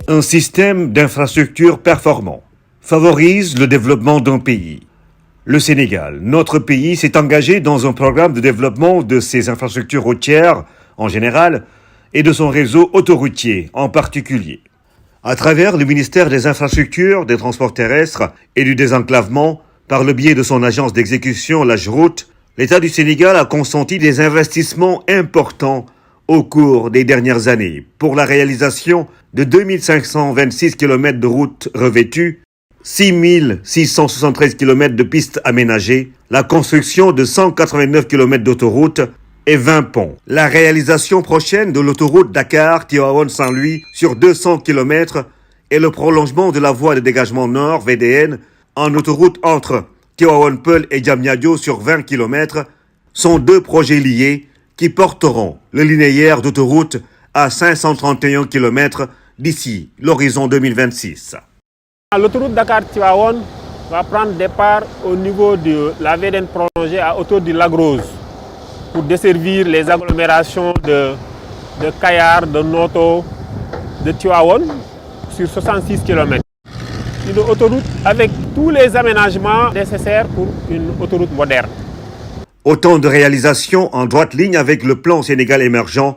Un système d'infrastructures performant favorise le développement d'un pays. Le Sénégal, notre pays, s'est engagé dans un programme de développement de ses infrastructures routières en général et de son réseau autoroutier en particulier. À travers le ministère des Infrastructures, des Transports terrestres et du désenclavement, par le biais de son agence d'exécution l'AGEROUTE, l'État du Sénégal a consenti des investissements importants au cours des dernières années pour la réalisation de 2526 km de routes revêtues, 6673 km de pistes aménagées, la construction de 189 km d'autoroutes et 20 ponts. La réalisation prochaine de l'autoroute Dakar-Tivaouane-Saint-Louis sur 200 km et le prolongement de la voie de dégagement nord VDN en autoroute entre Tivaouane-Peulh et Diamniadio sur 20 km sont deux projets liés qui porteront le linéaire d'autoroute à 531 km d'ici l'horizon 2026. L'autoroute Dakar-Tivaouane va prendre départ au niveau de la VDN prolongée à hauteur du lac Rose pour desservir les agglomérations de Kayar, de Noto, de Tivaouane sur 66 km. Une autoroute avec tous les aménagements nécessaires pour une autoroute moderne. Autant de réalisations en droite ligne avec le plan Sénégal émergent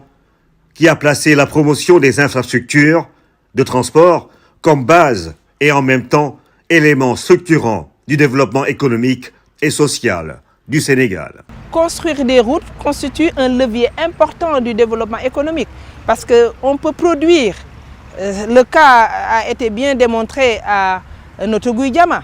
qui a placé la promotion des infrastructures de transport comme base et en même temps élément structurant du développement économique et social du Sénégal. Construire des routes constitue un levier important du développement économique parce qu'on peut produire. Le cas a été bien démontré à Notto-Gouye-Diama.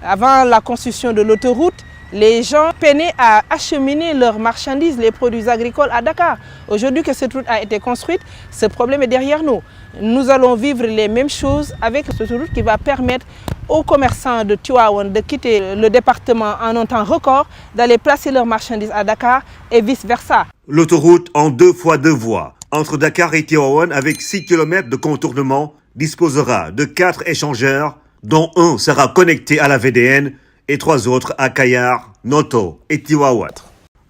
Avant la construction de l'autoroute, les gens peinaient à acheminer leurs marchandises, les produits agricoles à Dakar. Aujourd'hui que cette route a été construite, ce problème est derrière nous. Nous allons vivre les mêmes choses avec cette route qui va permettre aux commerçants de Tivaouane de quitter le département en un temps record, d'aller placer leurs marchandises à Dakar et vice-versa. L'autoroute en 2 fois 2 voies entre Dakar et Tivaouane avec 6 km de contournement disposera de 4 échangeurs dont un sera connecté à la VDN et 3 autres à Kayar, Noto et Tivaouane.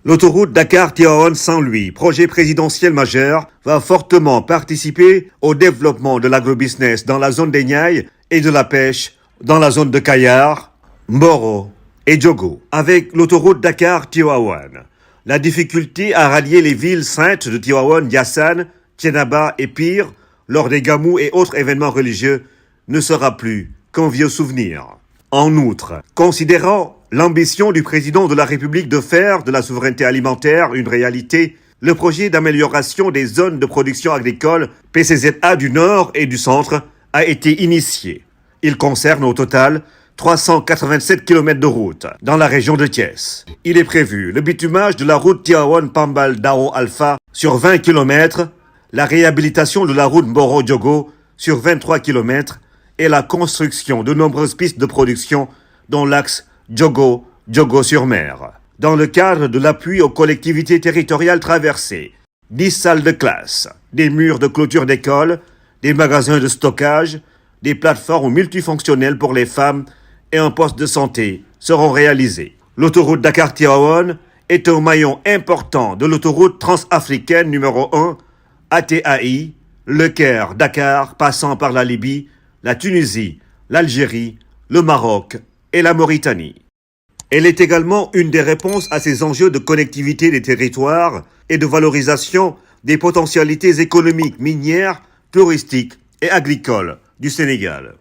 L'autoroute Dakar-Tivaouane-Saint-Louis, projet présidentiel majeur, va fortement participer au développement de l'agrobusiness dans la zone des Niayes et de la pêche dans la zone de Kayar, Mboro et Diogo. Avec l'autoroute Dakar-Tivaouane, la difficulté à rallier les villes saintes de Tivaouane, Yassane, Thiénaba et Pire lors des gamous et autres événements religieux ne sera plus qu'un vieux souvenir. En outre, considérant l'ambition du président de la République de faire de la souveraineté alimentaire une réalité, le projet d'amélioration des zones de production agricole PCZA du Nord et du Centre a été initié. Il concerne au total 387 km de route dans la région de Thiès. Il est prévu le bitumage de la route Tivaouane-Pambal-Dao-Alpha sur 20 km, la réhabilitation de la route Mboro-Diogo sur 23 km et la construction de nombreuses pistes de production dont l'axe Diogo-sur-Mer. Dans le cadre de l'appui aux collectivités territoriales traversées, 10 salles de classe, des murs de clôture d'école, des magasins de stockage, des plateformes multifonctionnelles pour les femmes et un poste de santé seront réalisés. L'autoroute Dakar-Tivaouane est un maillon important de l'autoroute transafricaine numéro 1, ATAI, Le Caire-Dakar, passant par la Libye, la Tunisie, l'Algérie, le Maroc et la Mauritanie. Elle est également une des réponses à ces enjeux de connectivité des territoires et de valorisation des potentialités économiques minières, touristiques et agricoles du Sénégal.